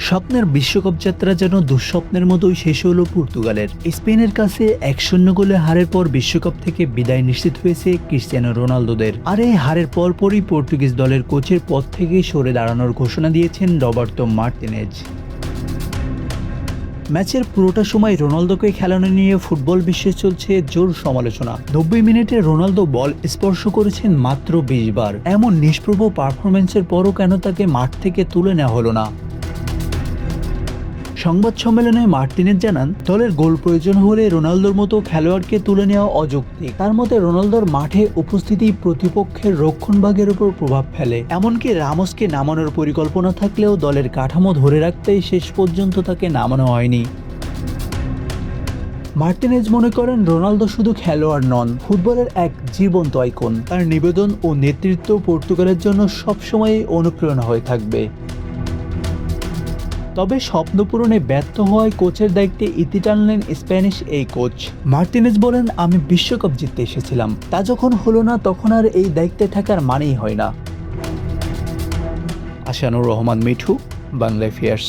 স্বপ্নের বিশ্বকাপ যাত্রা যেন দুঃস্বপ্নের মতোই শেষ হলো পর্তুগালের। স্পেনের কাছে 1-0 গোলে হারের পর বিশ্বকাপ থেকে বিদায় নিশ্চিত হয়েছে ক্রিস্টিয়ানো রোনালদোদের। আর এই হারের পরপরই পর্তুগিজ দলের কোচের পদ থেকে সরে দাঁড়ানোর ঘোষণা দিয়েছেন রবার্তো মার্টিনেজ। ম্যাচের পুরোটা সময় রোনালদোকে খেলানো নিয়ে ফুটবল বিশ্বে চলছে জোর সমালোচনা। 90 মিনিটে রোনালদো বল স্পর্শ করেছেন মাত্র 20 বার। এমন নিষ্প্রভ পারফরম্যান্সের পরও কেন তাকে মাঠ থেকে তুলে নেওয়া হলো না? সংবাদ সম্মেলনে মার্টিনেজ জানান, দলের গোল প্রয়োজন হলে রোনালদোর মতো খেলোয়াড়কে তুলে নেওয়া অযৌক্তিক। তার মতে রোনালদোর মাঠে উপস্থিতি প্রতিপক্ষের রক্ষণভাগের উপর প্রভাব ফেলে। এমনকি রামোসকে নামানোর পরিকল্পনা থাকলেও দলের কাঠামো ধরে রাখতেই শেষ পর্যন্ত তাকে নামানো হয়নি। মার্টিনেজ মনে করেন, রোনালদো শুধু খেলোয়াড় নন, ফুটবলের এক জীবন্ত আইকন। তার নিবেদন ও নেতৃত্ব পর্তুগালের জন্য সবসময়ই অনুপ্রেরণা হয়ে থাকবে। তবে স্বপ্ন পূরণে ব্যর্থ হওয়ায় কোচের দায়িত্বে ইতি টানলেন স্প্যানিশ এই কোচ। মার্টিনেজ বলেন, আমি বিশ্বকাপ জিততে এসেছিলাম, তা যখন হলো না তখন আর এই দায়িত্বে থাকার মানেই হয় না। আশানুর রহমান মিঠু, বাংলা অ্যাফেয়ার্স।